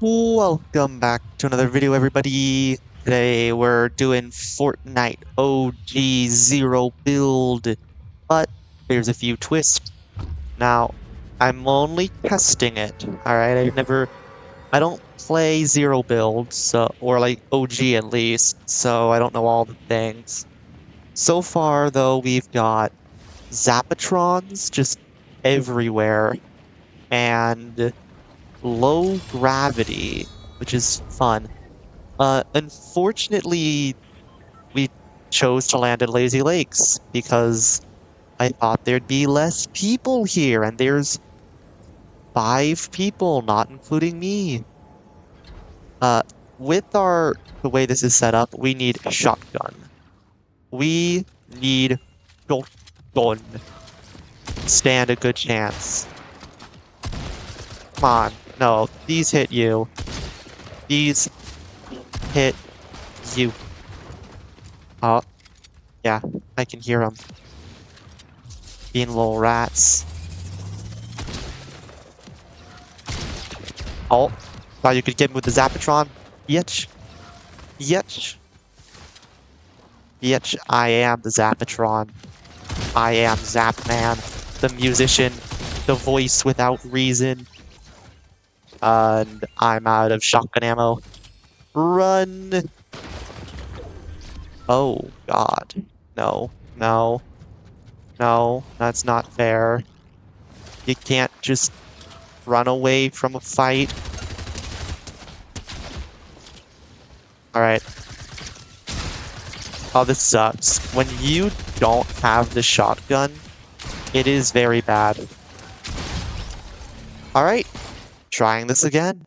Welcome back to another video, everybody. Today we're doing Fortnite OG Zero Build, but there's a few twists. Now, I'm only testing it, alright? I don't play Zero Build, or like OG at least, so I don't know all the things. So far, though, we've got Zapatrons just everywhere, and low gravity, which is fun. Unfortunately, we chose to land at Lazy Lakes because I thought there'd be less people here, and there's 5 people, not including me. Uh, with the way this is set up, we need a shotgun. We need shotgun. Stand a good chance. Come on. No, these hit you. These hit you. Oh, yeah, I can hear them. Being little rats. Oh, thought you could get me with the Zapatron. Yetch. Yetch. Yetch, I am the Zapatron. I am Zapman, the musician, the voice without reason. And I'm out of shotgun ammo. Run! Oh, God. No, no, no, that's not fair. You can't just run away from a fight. Alright. Oh, this sucks. When you don't have the shotgun, it is very bad. Alright, trying this again.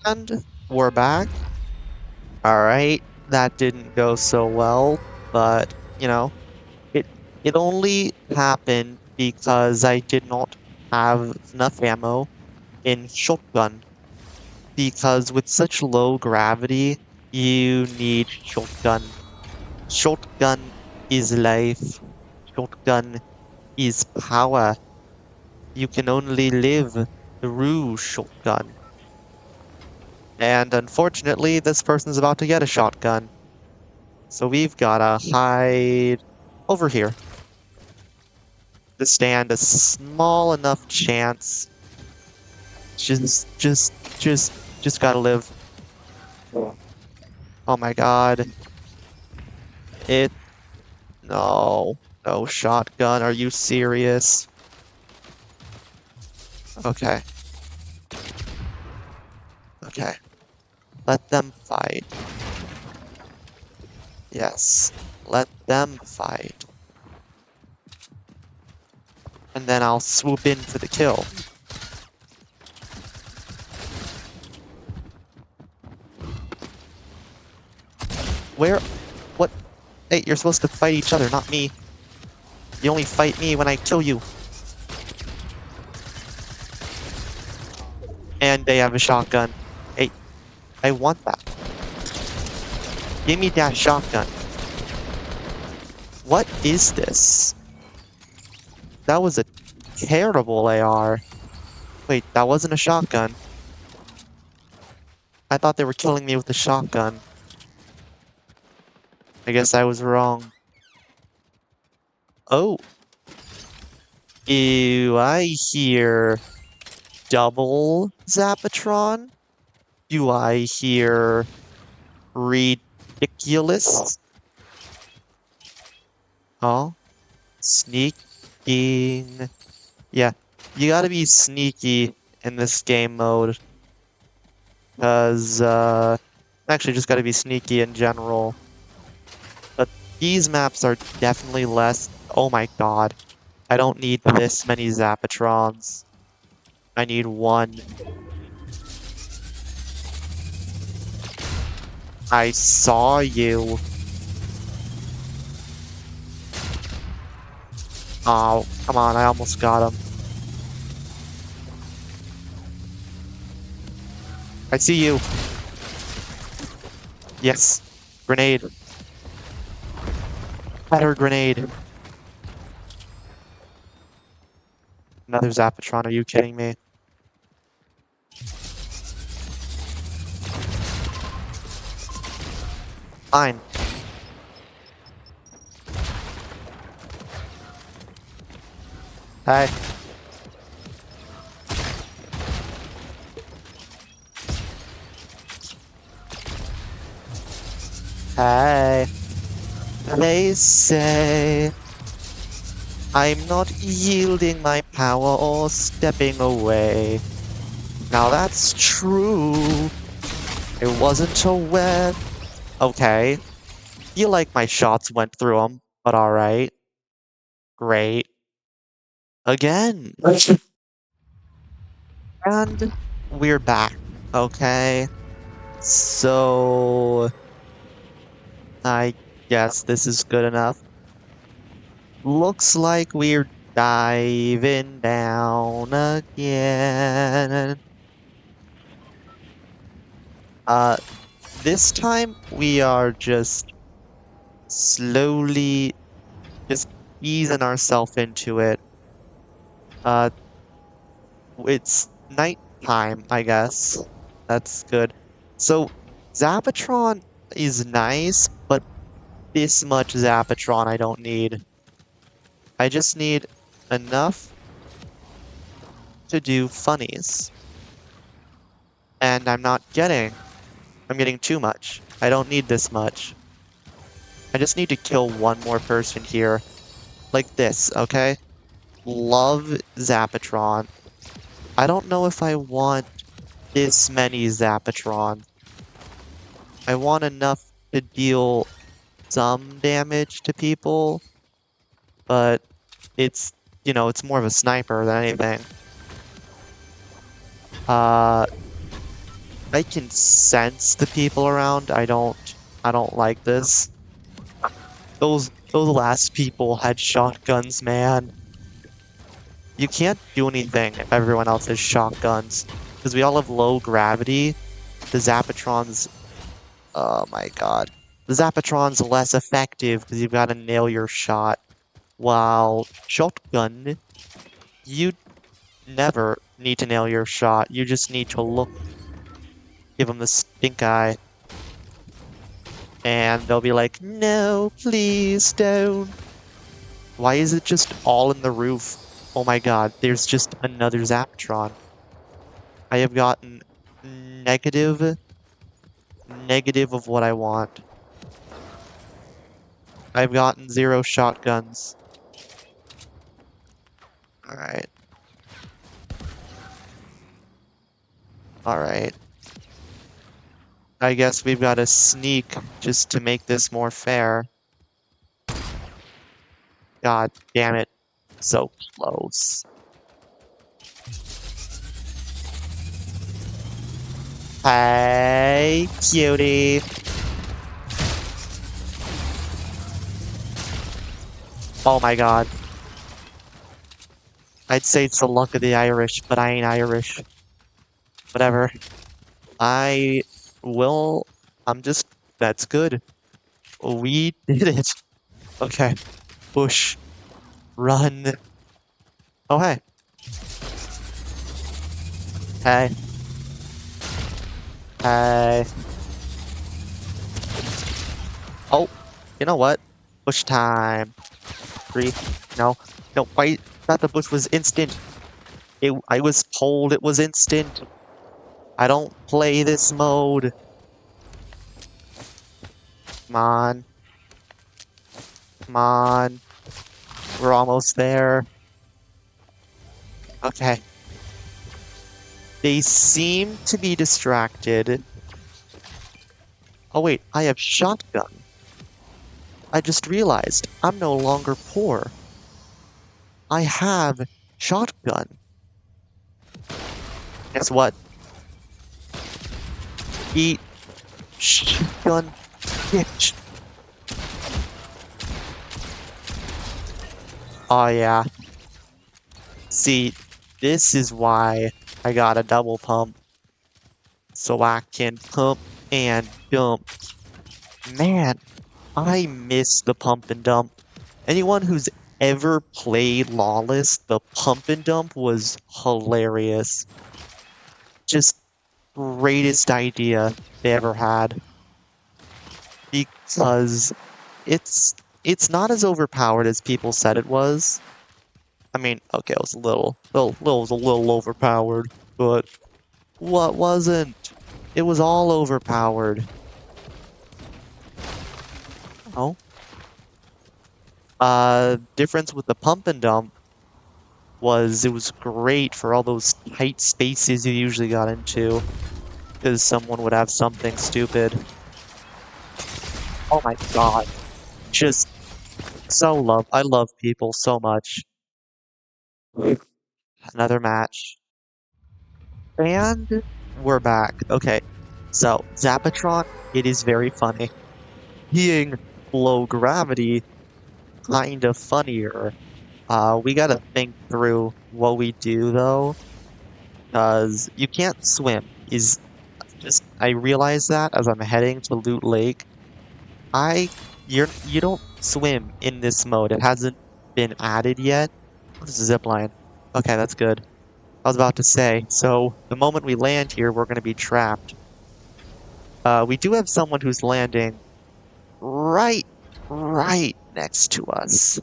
And we're back. Alright, that didn't go so well, but, it, it only happened because I did not have enough ammo in shotgun. Because with such low gravity, you need shotgun. Shotgun is life. Shotgun is power. You can only live through shotgun. And unfortunately, this person's about to get a shotgun. So we've gotta hide over here to stand a small enough chance. Just gotta live. Oh my god. It... No. No shotgun, are you serious? Okay. Okay. Let them fight. Yes. Let them fight. And then I'll swoop in for the kill. Where? What? Hey, you're supposed to fight each other, not me. You only fight me when I kill you. And they have a shotgun. Hey, I want that. Give me that shotgun. What is this? That was a terrible AR. Wait, that wasn't a shotgun. I thought they were killing me with the shotgun. I guess I was wrong. Oh. Ew, I hear double Zapatron? Do I hear ridiculous? Oh? Sneaking. Yeah, you gotta be sneaky in this game mode. Because, actually just gotta be sneaky in general. But these maps are definitely less... Oh my god. I don't need this many Zapatrons. I need one. I saw you. Oh, come on, I almost got him. I see you. Yes. Grenade. Better grenade. Another Zapatron, are you kidding me? Fine. Hey. Hey. They say I'm not yielding my power or stepping away. Now that's true. I wasn't aware. Okay. Feel like my shots went through them, but alright. Great. Again. And we're back. Okay. So I guess this is good enough. Looks like we're diving down again. Uh, this time we are just slowly just easing ourselves into it. Uh, it's nighttime, I guess. That's good. So, Zapatron is nice, but this much Zapatron I don't need. I just need enough to do funnies. And I'm getting too much. I don't need this much. I just need to kill one more person here. Like this, okay? Love Zapatron. I don't know if I want this many Zapatron. I want enough to deal some damage to people, but it's, it's more of a sniper than anything. Uh, I can sense the people around. I don't like this. Those last people had shotguns, man. You can't do anything if everyone else has shotguns. Because we all have low gravity. The Zapatrons, oh my god. The Zapatron's less effective because you've got to nail your shot. While shotgun, you never need to nail your shot. You just need to look, give them the stink eye. And they'll be like, no, please don't. Why is it just all in the roof? Oh my god, there's just another Zapatron. I have gotten negative, negative of what I want. I've gotten 0 shotguns. Alright. Alright. I guess we've got to sneak just to make this more fair. God damn it. So close. Hey, cutie. Oh my god. I'd say it's the luck of the Irish, but I ain't Irish. Whatever. I will... That's good. We did it. Okay. Push. Run. Oh, hey. Hey. Hey. Oh, you know what? Push time. 3. No. No, wait. Thought the push was instant. I was told it was instant. I don't play this mode. Come on. Come on. We're almost there. Okay. They seem to be distracted. Oh wait, I have shotgun. I just realized I'm no longer poor. I have shotgun. Guess what? Eat shotgun bitch. Oh yeah. See, this is why I got a double pump. So I can pump and dump. Man, I miss the pump and dump. Anyone who's ever played Lawless, the pump and dump was hilarious. Just greatest idea they ever had. because it's it's not as overpowered as people said it was. I mean, okay, it was a little overpowered, but what wasn't? It was all overpowered. Oh, difference with the pump and dump was it was great for all those tight spaces you usually got into, because someone would have something stupid. Oh my god, just I love people so much. Another match. And we're back. Okay, so Zapatron, it is very funny. Being low gravity, kind of funnier. We gotta think through what we do though, because you can't swim. Is just I realize that as I'm heading to Loot Lake. I you don't swim in this mode. It hasn't been added yet. This is a zip line. Okay, that's good. I was about to say, so the moment we land here, we're gonna be trapped. We do have someone who's landing right, right next to us,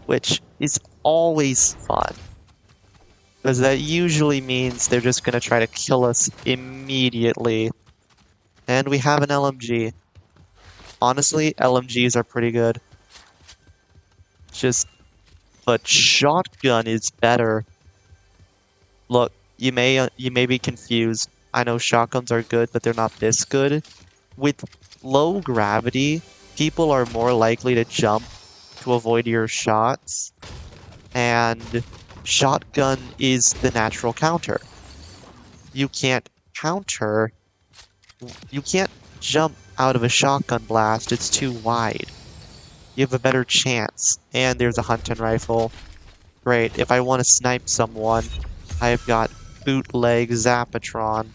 which is always fun, because that usually means they're just gonna try to kill us immediately. And we have an LMG. Honestly, LMGs are pretty good. Just, but shotgun is better. Look, you may be confused. I know shotguns are good, but they're not this good. With low gravity, people are more likely to jump to avoid your shots, and shotgun is the natural counter. You can't counter, you can't jump out of a shotgun blast, it's too wide. You have a better chance, and there's a hunting rifle. Great, if I want to snipe someone, I've got bootleg Zapatron.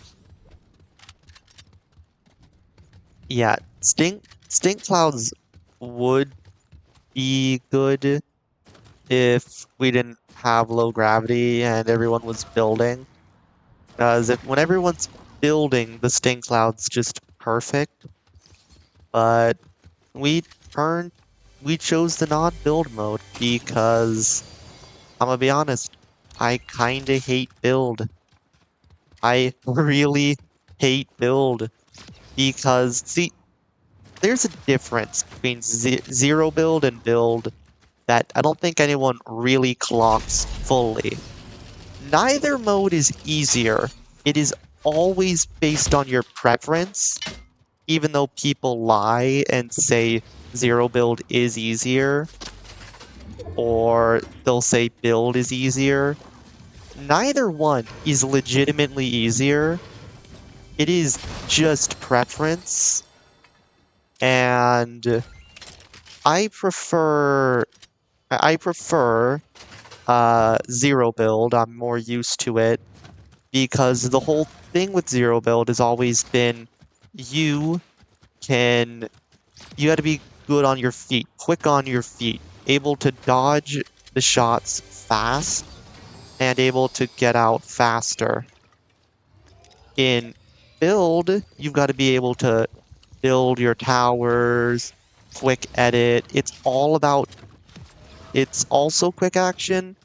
Yeah, stink clouds would be good if we didn't have low gravity and everyone was building. Because if when everyone's building, the stink cloud's just perfect. But we turned we chose the non-build mode because I'm gonna be honest, I kinda hate build. I really hate build because see, there's a difference between zero build and build that I don't think anyone really clocks fully. Neither mode is easier. It is always based on your preference, even though people lie and say zero build is easier, or they'll say build is easier. Neither one is legitimately easier. It is just preference, and I prefer zero build. I'm more used to it because the whole thing with zero build has always been you can you got to be good on your feet, quick on your feet, able to dodge the shots fast and able to get out faster. In build, you've got to be able to build your towers, quick edit. It's also quick action,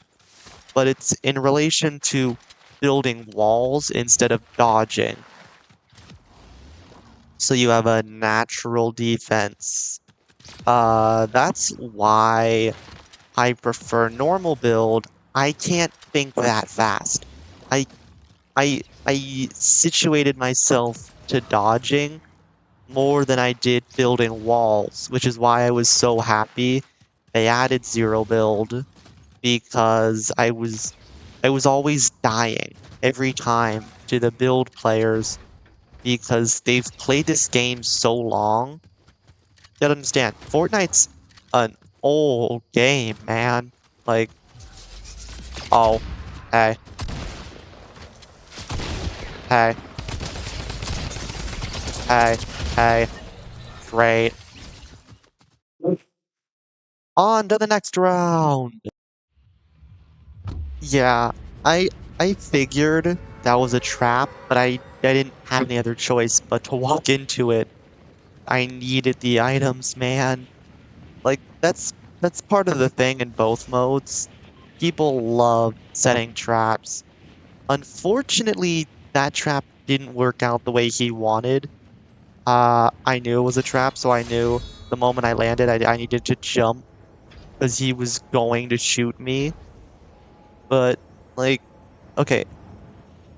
but it's in relation to building walls instead of dodging. So you have a natural defense. That's why I prefer normal build. I can't think that fast. I I situated myself to dodging more than I did building walls, which is why I was so happy they added zero build because I was always dying every time to the build players because they've played this game so long. You gotta understand, Fortnite's an old game, man. Like, oh, hey, hey, hey, hey, great. On to the next round. Yeah, I I figured that was a trap, but I didn't have any other choice but to walk into it. I needed the items, man. Like that's part of the thing in both modes. People love setting traps. Unfortunately, that trap didn't work out the way he wanted. I knew it was a trap, so I knew the moment I landed, I needed to jump because he was going to shoot me. But like, okay,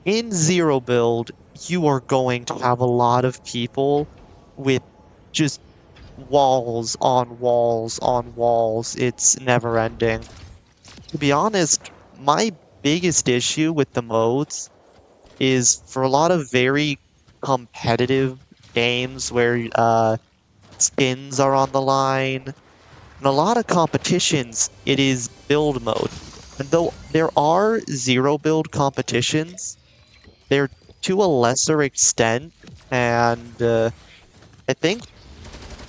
in Zero Build, you are going to have a lot of people with just walls on walls on walls. It's never ending. To be honest, my biggest issue with the modes is for a lot of very competitive games where skins are on the line, and a lot of competitions, it is build mode. And though there are zero build competitions, they're to a lesser extent, and I think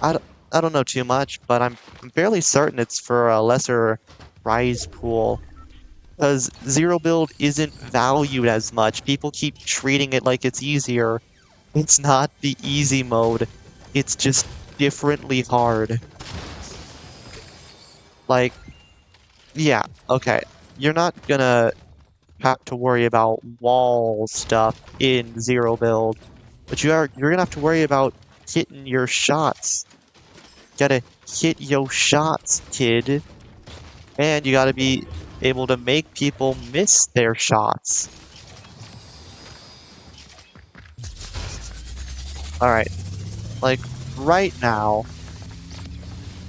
I don't, I don't know too much, but I'm fairly certain it's for a lesser prize pool. Because zero build isn't valued as much. People keep treating it like it's easier. It's not the easy mode. It's just differently hard. Like, yeah, okay. You're not gonna have to worry about wall stuff in zero build, but you're gonna have to worry about hitting your shots. Gotta hit your shots, kid. And you gotta be able to make people miss their shots. Alright, like, right now,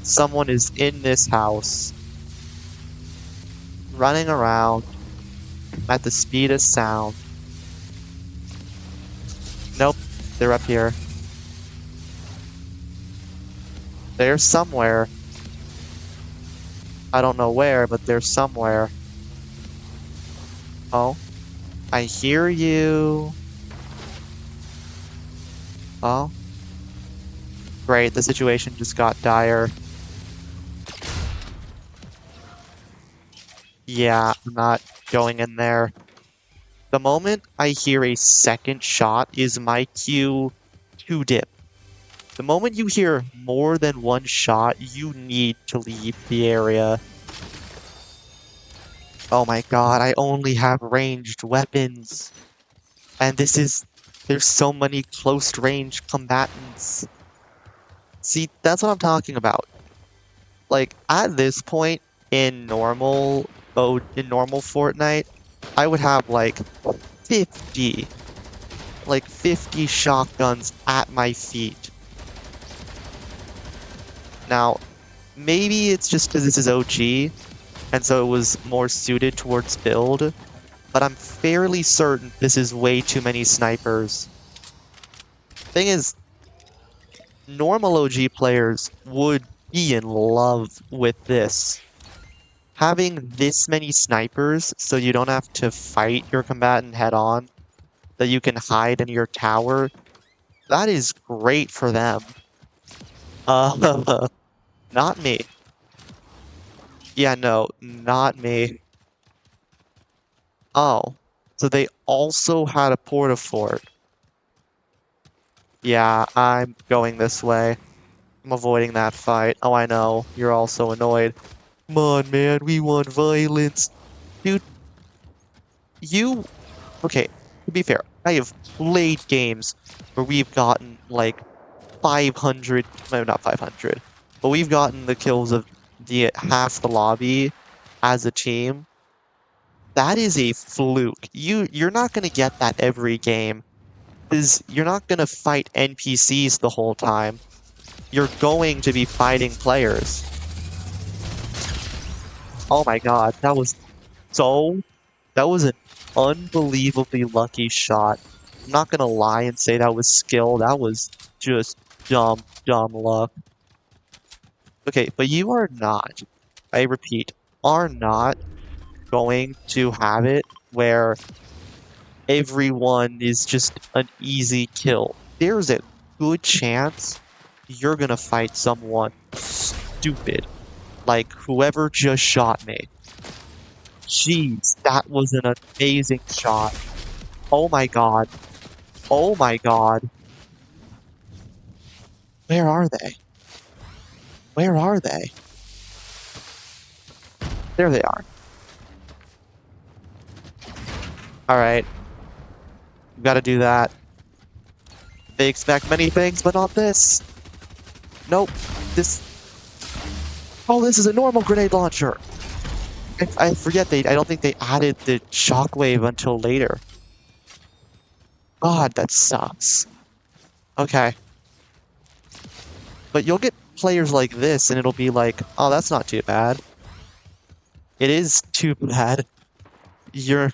someone is in this house, running around at the speed of sound. Nope, they're up here. They're somewhere. I don't know where, but they're somewhere. Oh, I hear you. Oh, great, the situation just got dire. Yeah, I'm not going in there. The moment I hear a second shot is my cue to dip. The moment you hear more than one shot, you need to leave the area. Oh my god, I only have ranged weapons. And there's so many close range combatants. See, that's what I'm talking about. Like, at this point in normal Fortnite, I would have 50, 50 shotguns at my feet. Now, maybe it's just because this is OG, and so it was more suited towards build, but I'm fairly certain this is way too many snipers. Thing is, normal OG players would be in love with this. Having this many snipers so you don't have to fight your combatant head on, that you can hide in your tower, that is great for them. Not me. Yeah, no, not me. Oh, so they also had a porta-fort. Yeah, I'm going this way. I'm avoiding that fight. Oh, I know. You're all so annoyed. Come on, man. We want violence. Dude, you... Okay, to be fair, I have played games where we've gotten, 500... No, not 500. But we've gotten the kills of the half the lobby as a team. That is a fluke. You're not gonna get that every game. Because you're not gonna fight NPCs the whole time. You're going to be fighting players. Oh my god, that was an unbelievably lucky shot. I'm not gonna lie and say that was skill, that was just dumb luck. Okay, but you are not, I repeat, are not going to have it where everyone is just an easy kill. There's a good chance you're gonna fight someone stupid, like whoever just shot me. Jeez, that was an amazing shot. Oh my god. Oh my god. Where are they? Where are they? There they are. Alright, gotta do that. They expect many things, but not this. Nope. This... Oh, this is a normal grenade launcher! I forget I don't think they added the shockwave until later. God, that sucks. Okay. But you'll get players like this, and it'll be like, oh, that's not too bad. It is too bad. You're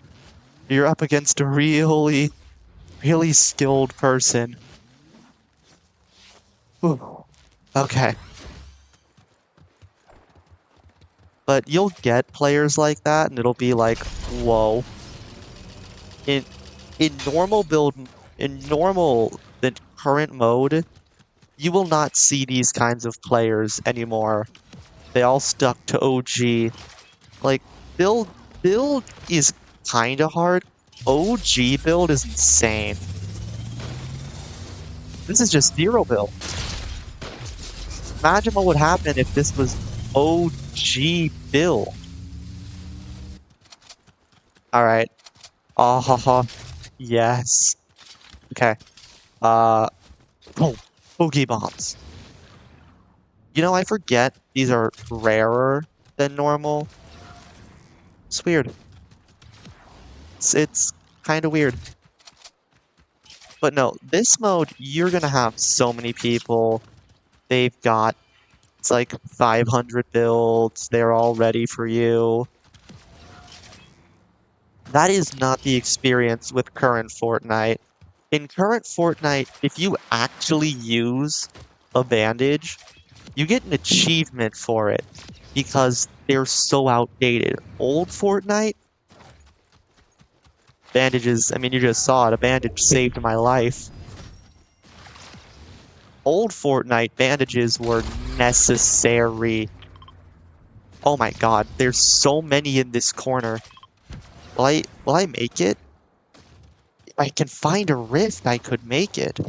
you're up against a really, really skilled person. Whew. Okay. But you'll get players like that, and it'll be like, whoa. In in normal build, in normal, the current mode, you will not see these kinds of players anymore. They all stuck to OG. Like, build is kinda hard. OG build is insane. This is just zero build. Imagine what would happen if this was OG build. Alright. Ah ha ha. Yes. Okay. Oh, boogie bombs. You know, I forget these are rarer than normal. It's weird. It's kind of weird. But no, this mode, you're gonna have so many people. They've got, it's like 500 builds. They're all ready for you. That is not the experience with current Fortnite. In current Fortnite, if you actually use a bandage, you get an achievement for it because they're so outdated. Old Fortnite, bandages, I mean, you just saw it, a bandage saved my life. Old Fortnite bandages were necessary. Oh my god, there's so many in this corner. Will I make it? If I can find a rift, I could make it.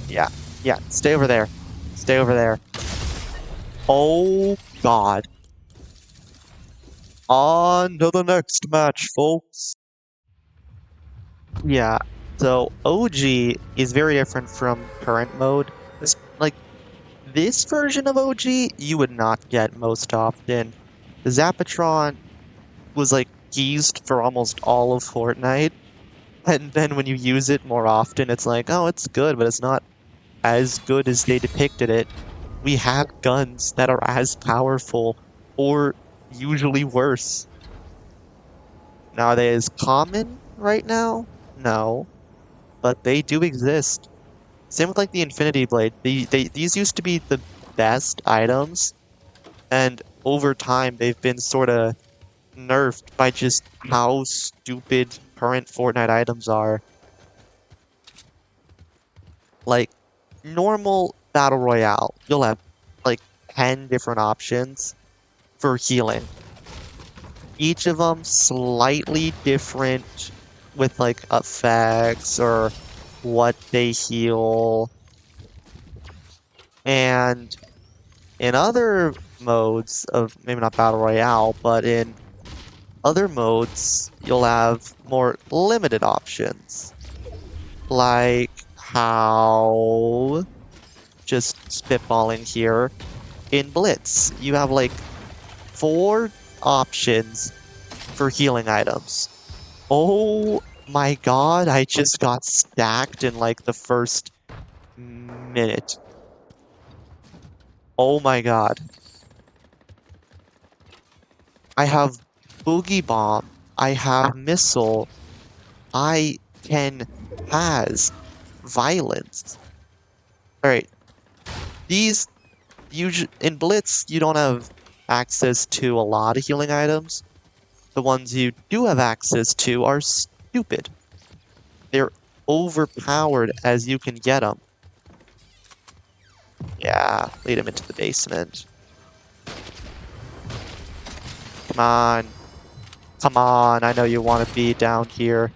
Yeah, yeah, stay over there. Stay over there. Oh god. On to the next match, folks. Yeah, so OG is very different from current mode. Like, this version of OG, you would not get most often. The Zapatron was, like, teased for almost all of Fortnite, and then when you use it more often, it's like, oh, it's good, but it's not as good as they depicted it. We have guns that are as powerful, or usually worse. Now, are they as common right now? No, but they do exist. Same with like the Infinity Blade. These used to be the best items, and over time they've been sort of nerfed by just how stupid current Fortnite items are. Like, normal Battle Royale, you'll have like 10 different options for healing. Each of them slightly different with like effects or what they heal. And in other modes of maybe not Battle Royale, but in other modes, you'll have more limited options. Like how, just spitballing here, in Blitz, you have like 4 options for healing items. Oh my god, I just got stacked in like the first minute. Oh my god. I have Boogie Bomb. I have Missile. I can has Violence. Alright. These in Blitz, you don't have access to a lot of healing items. The ones you do have access to are stupid. They're overpowered as you can get them. Yeah, lead him into the basement. Come on. Come on, I know you want to be down here.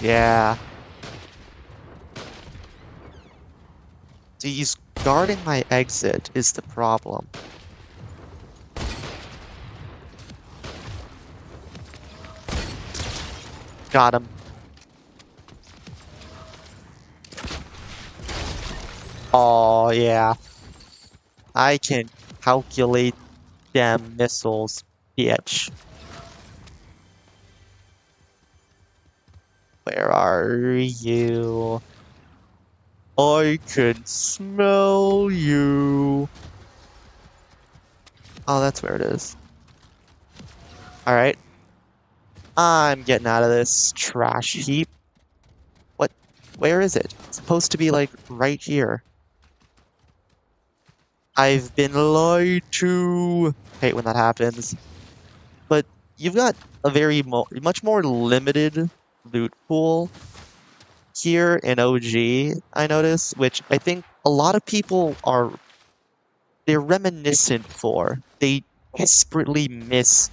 Yeah. See, he's guarding my exit is the problem. Got him. Oh, yeah. I can calculate them missiles, bitch. Where are you? I can smell you. Oh, that's where it is. Alright. I'm getting out of this trash heap. What? Where is it? It's supposed to be, like, right here. I've been lied to. Hate when that happens. But you've got a much more limited loot pool here in OG, I notice, which I think a lot of people they're reminiscent for. They desperately miss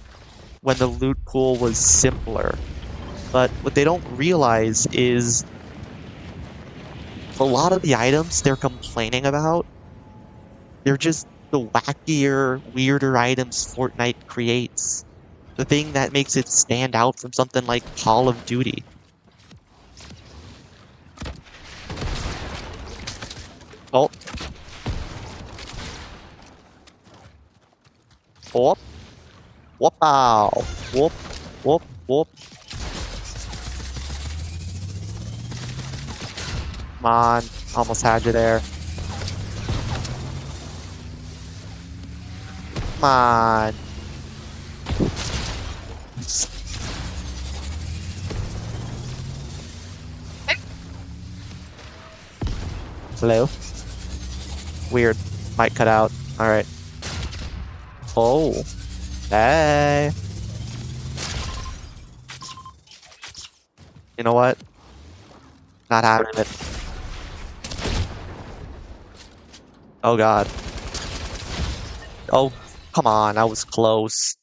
when the loot pool was simpler. But what they don't realize is a lot of the items they're complaining about, they're just the wackier, weirder items Fortnite creates. The thing that makes it stand out from something like Call of Duty. Oh, whoop, whoop, ow, whoop, whoop, whoop. Come on, almost had you there. Come on. Hello? Weird. Might cut out. Alright. Oh. Hey. You know what? Not having it. Oh god. Oh, come on. I was close.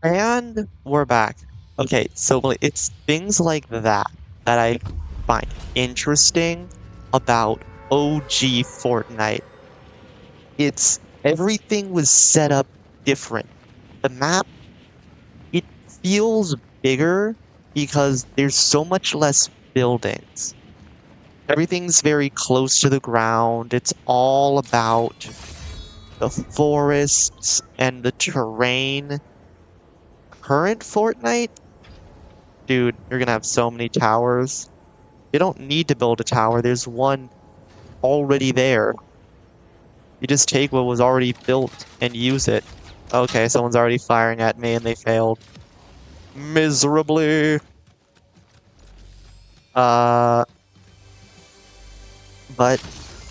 And we're back. Okay, so it's things like that I find interesting about OG Fortnite. It's everything was set up different. The map, it feels bigger because there's so much less buildings. Everything's very close to the ground. It's all about the forests and the terrain. Current Fortnite, dude, you're gonna have so many towers. You don't need to build a tower. There's one already there. You just take what was already built and use it. Okay, someone's already firing at me and they failed miserably. Uh, but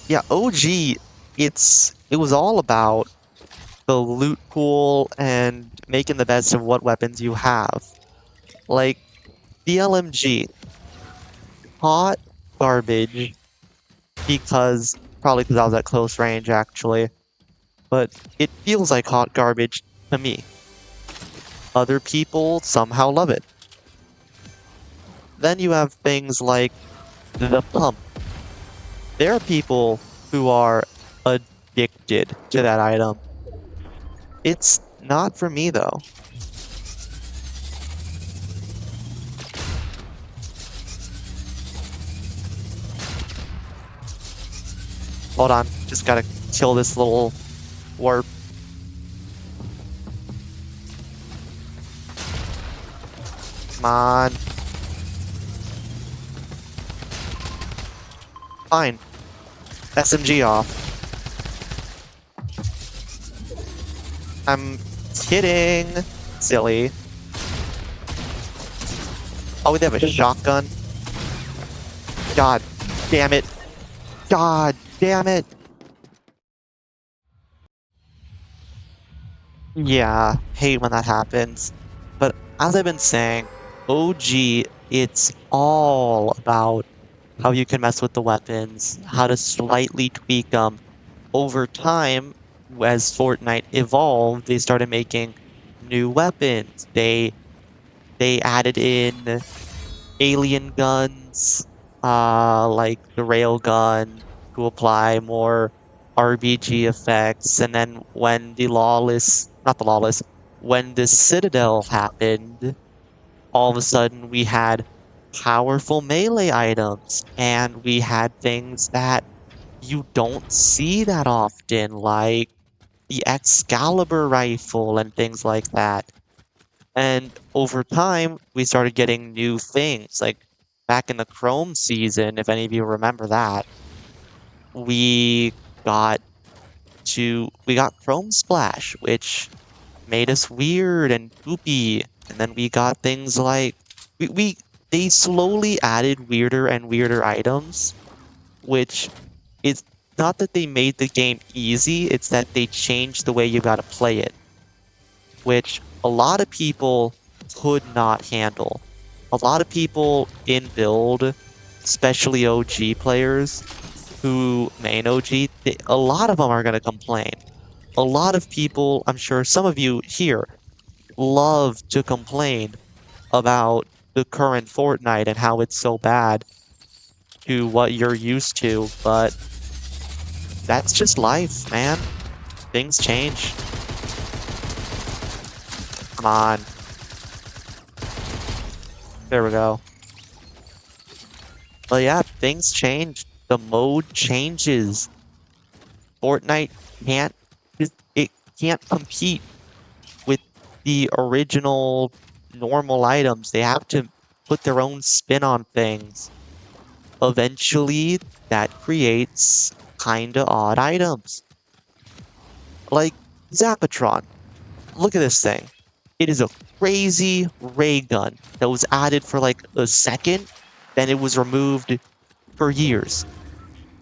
yeah, OG, it was all about the loot pool and making the best of what weapons you have. Like the LMG, hot garbage because probably because I was at close range actually, but it feels like hot garbage to me. Other people somehow love it. Then you have things like the pump. There are people who are addicted to that item. It's not for me though. Hold on, just gotta kill this little warp. Come on. Fine. SMG off. I'm kidding. Silly. Oh, they have a shotgun. God damn it. God damn it. Yeah, hate when that happens. But as I've been saying, OG, it's all about how you can mess with the weapons, how to slightly tweak them. Over time, as Fortnite evolved, they started making new weapons. They added in alien guns, like the rail gun to apply more RBG effects. And then when the lawless, not the lawless, when the Citadel happened, all of a sudden we had powerful melee items and we had things that you don't see that often, like the Excalibur rifle and things like that. And over time, we started getting new things. Like back in the Chrome season, if any of you remember that, we got we got Chrome Splash, which made us weird and poopy. And then we got things like we they slowly added weirder and weirder items, which it's not that they made the game easy, it's that they changed the way you gotta play it, which a lot of people could not handle. A lot of people in build, especially OG players who main OG, a lot of them are going to complain. A lot of people, I'm sure some of you here, love to complain about the current Fortnite and how it's so bad to what you're used to, but that's just life, man. Things change. Come on. There we go. But yeah, things change. The mode changes. Fortnite can't it can't compete with the original normal items. They have to put their own spin on things. Eventually, that creates kinda odd items. Like Zapatron. Look at this thing. It is a crazy ray gun that was added for like a second, then it was removed for years.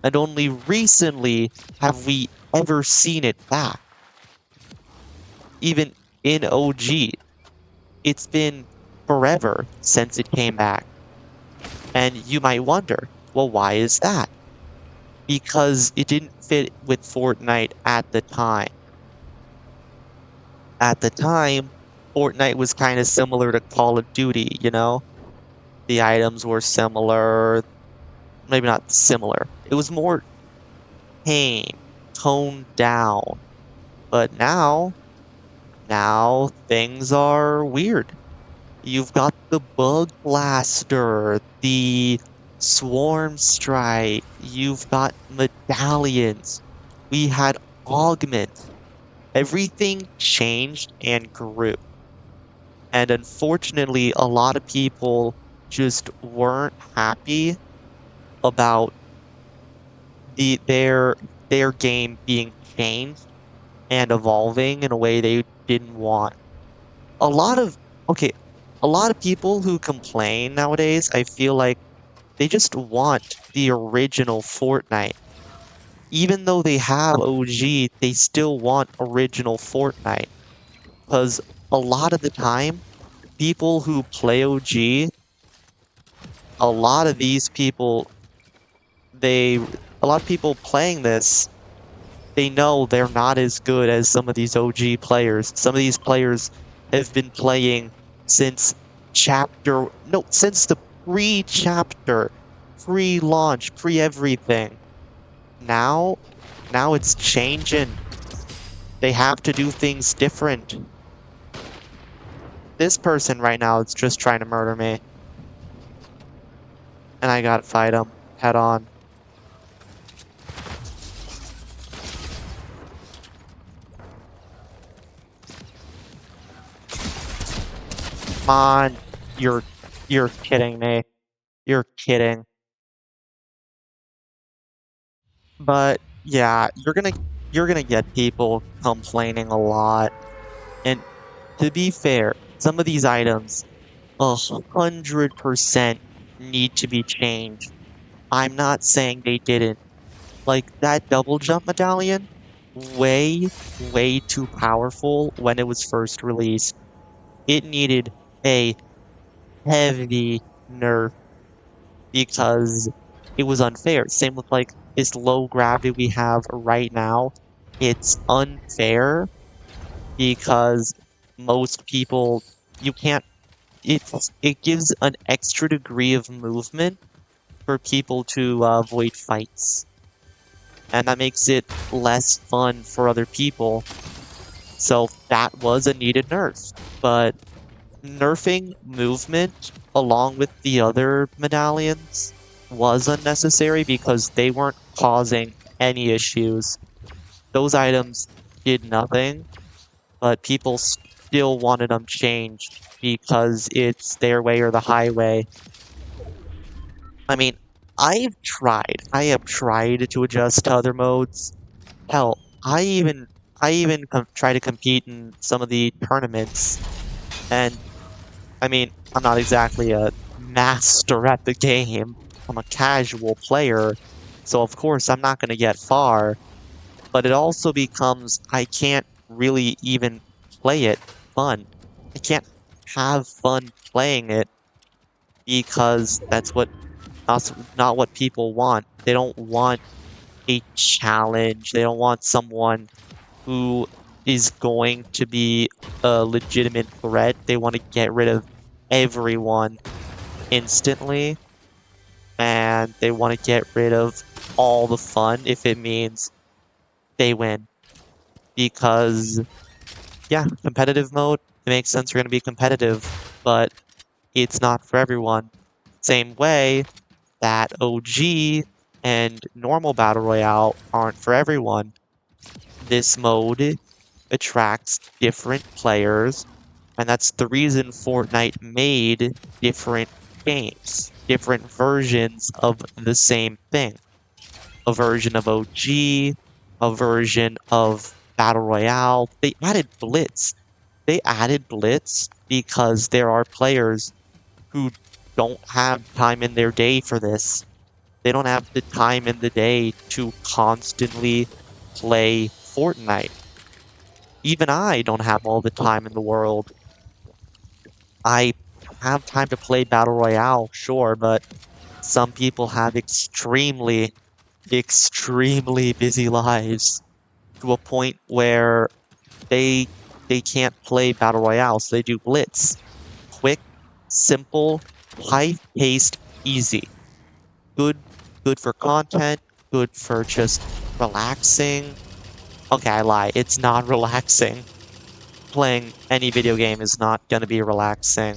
And only recently have we ever seen it back. Even in OG, it's been forever since it came back. And you might wonder, well, why is that? Because it didn't fit with Fortnite at the time. At the time, Fortnite was kind of similar to Call of Duty, you know? The items were similar, maybe not similar. It was more tame, toned down. But now things are weird. You've got the Bug Blaster, the Swarm Strike, you've got medallions. We had augments. Everything changed and grew. And unfortunately, a lot of people just weren't happy about their game being changed and evolving in a way they didn't want. A lot of okay, a lot of people who complain nowadays, I feel like they just want the original Fortnite. Even though they have OG, they still want original Fortnite. Because a lot of the time, people who play OG, a lot of these people, they, a lot of people playing this, they know they're not as good as some of these OG players. Some of these players have been playing since since the pre-chapter, pre-launch, pre-everything. Now, now it's changing. They have to do things different. This person right now is just trying to murder me, and I gotta fight him head on. Come on, you're you're kidding me. You're kidding. But yeah, you're gonna get people complaining a lot. And to be fair, some of these items 100% need to be changed. I'm not saying they didn't. Like that double jump medallion, way too powerful when it was first released. It needed a heavy nerf because it was unfair. Same with like this low gravity we have right now. It's unfair because most people you can't it gives an extra degree of movement for people to avoid fights, and that makes it less fun for other people. So that was a needed nerf, but nerfing movement along with the other medallions was unnecessary because they weren't causing any issues. Those items did nothing, but people still wanted them changed because it's their way or the highway. I mean, I have tried to adjust to other modes. Hell, I even try to compete in some of the tournaments, and I mean, I'm not exactly a master at the game. I'm a casual player, so of course I'm not going to get far, but it also becomes I can't really even play it fun. I can't have fun playing it because that's not what people want. They don't want a challenge. They don't want someone who is going to be a legitimate threat. They want to get rid of everyone instantly, and they want to get rid of all the fun if it means they win. Because, yeah, competitive mode, it makes sense you're going to be competitive, but it's not for everyone. Same way that OG and normal Battle Royale aren't for everyone. This mode attracts different players, and that's the reason Fortnite made different games, different versions of the same thing. A version of OG, a version of Battle Royale. They added Blitz. They added Blitz because there are players who don't have time in their day for this. They don't have the time in the day to constantly play Fortnite. Even I don't have all the time in the world. I have time to play Battle Royale, sure, but some people have extremely busy lives to a point where they they can't play Battle Royale, so they do Blitz. Quick, simple, high-paced, easy. Good good for content, good for just relaxing. Okay, I lie. It's not relaxing. Playing any video game is not gonna be relaxing.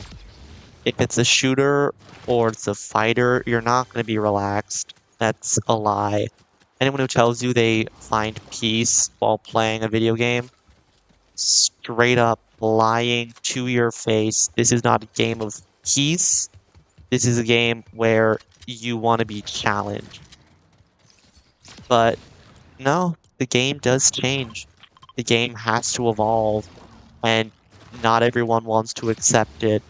If it's a shooter or it's a fighter, you're not gonna be relaxed. That's a lie. Anyone who tells you they find peace while playing a video game, straight up lying to your face. This is not a game of peace. This is a game where you want to be challenged. But no, the game does change. The game has to evolve, and not everyone wants to accept it.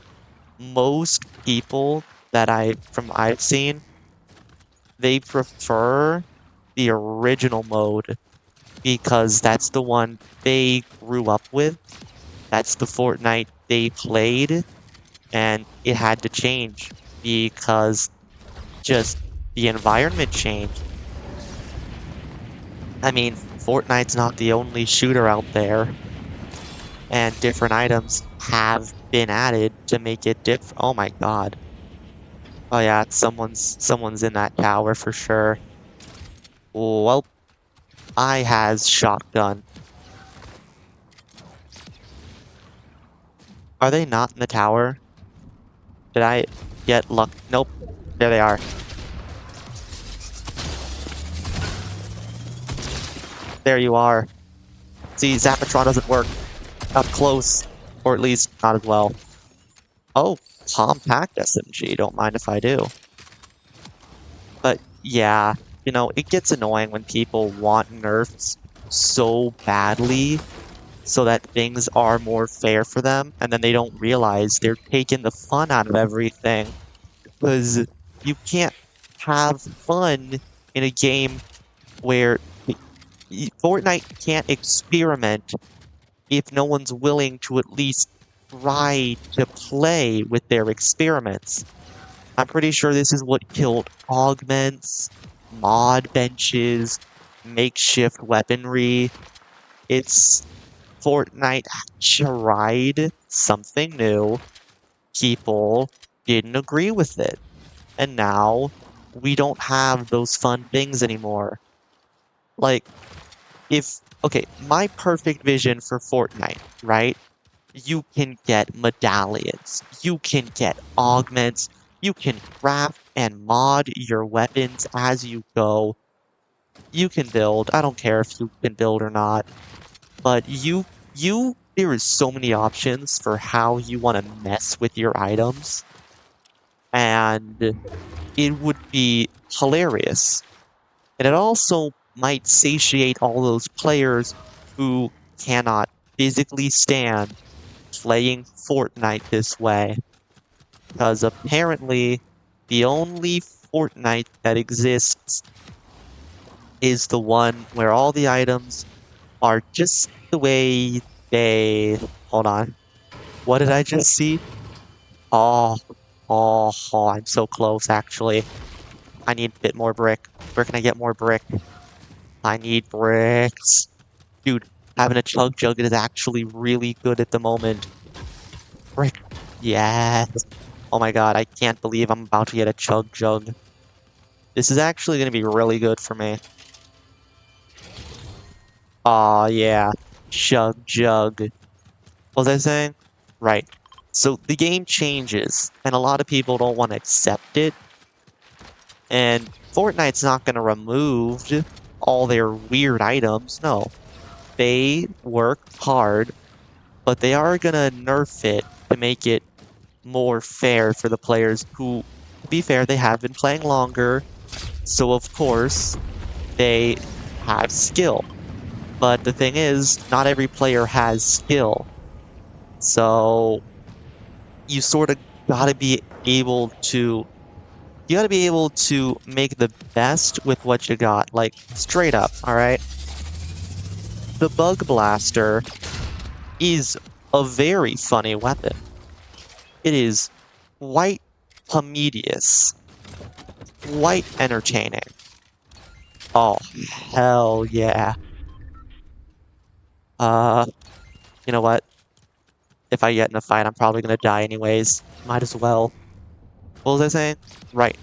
Most people that I've seen, they prefer the original mode because that's the one they grew up with. That's the Fortnite they played, and it had to change because just the environment changed. I mean, Fortnite's not the only shooter out there, and different items have been added to make it Oh my god. Oh yeah, someone's in that tower for sure. Well, I has shotgun. Are they not in the tower? Did I get luck? Nope. There they are. There you are. See, Zapatron doesn't work up close, or at least not as well. Oh, compact SMG. Don't mind if I do. But yeah, it gets annoying when people want nerfs so badly so that things are more fair for them, and then they don't realize they're taking the fun out of everything. Because you can't have fun in a game where Fortnite can't experiment if no one's willing to at least try to play with their experiments. I'm pretty sure this is what killed augments, mod benches, makeshift weaponry. It's Fortnite tried something new, people didn't agree with it. And now we don't have those fun things anymore. Like, okay, my perfect vision for Fortnite, right? You can get medallions, you can get augments, you can craft and mod your weapons as you go. You can build, I don't care if you can build or not, but there is so many options for how you want to mess with your items, and it would be hilarious. And it also might satiate all those players who cannot physically stand playing Fortnite this way. Because apparently, the only Fortnite that exists is the one where all the items are just the way they. Hold on. What did I just see? Oh, I'm so close, actually. I need a bit more brick. Where can I get more brick? I need bricks. Dude, having a chug jug is actually really good at the moment. Brick. Yes. Oh my god, I can't believe I'm about to get a chug jug. This is actually going to be really good for me. Aw, yeah. Chug jug. What was I saying? Right. So the game changes, and a lot of people don't want to accept it. And Fortnite's not going to remove all their weird items. No. They work hard, but they are going to nerf it to make it more fair for the players who, to be fair, they have been playing longer. So, of course, they have skill. But the thing is, not every player has skill. So, you sort of gotta be able to. You gotta be able to make the best with what you got. Like, straight up, alright? The Bug Blaster is a very funny weapon. It is quite comedious, quite entertaining. Oh, hell yeah. Uh, you know what? If I get in a fight, I'm probably gonna die anyways. Might as well. What was I saying? Right.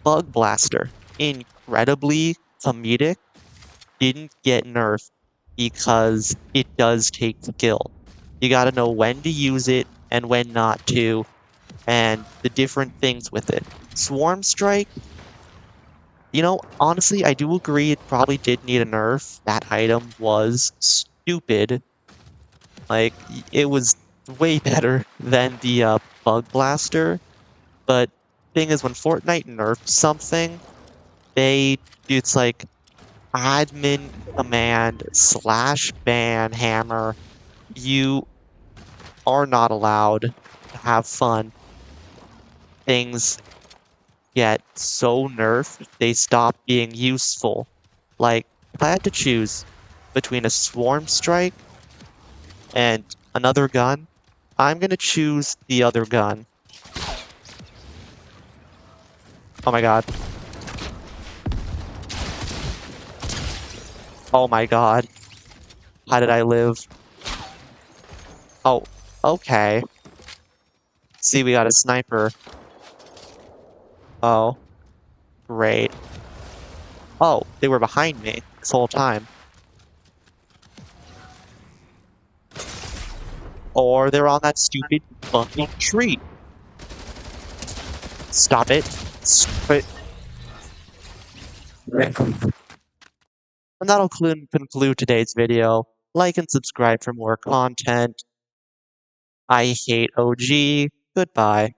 Bug Blaster. Incredibly comedic. Didn't get nerfed because it does take skill. You gotta know when to use it and when not to, and the different things with it. Swarm Strike, honestly, I do agree it probably did need a nerf. That item was stupid. Like, it was way better than the Bug Blaster. But thing is, when Fortnite nerfs something, it's like admin command slash ban hammer. You are not allowed to have fun. Things get so nerfed, they stop being useful. Like, if I had to choose between a swarm strike and another gun, I'm gonna choose the other gun. Oh my god. Oh my god. How did I live? Oh, okay. See, we got a sniper. Oh, great. Oh, they were behind me this whole time. Or they're on that stupid fucking tree. Stop it. Stop it. And that'll conclude today's video. Like and subscribe for more content. I hate OG. Goodbye.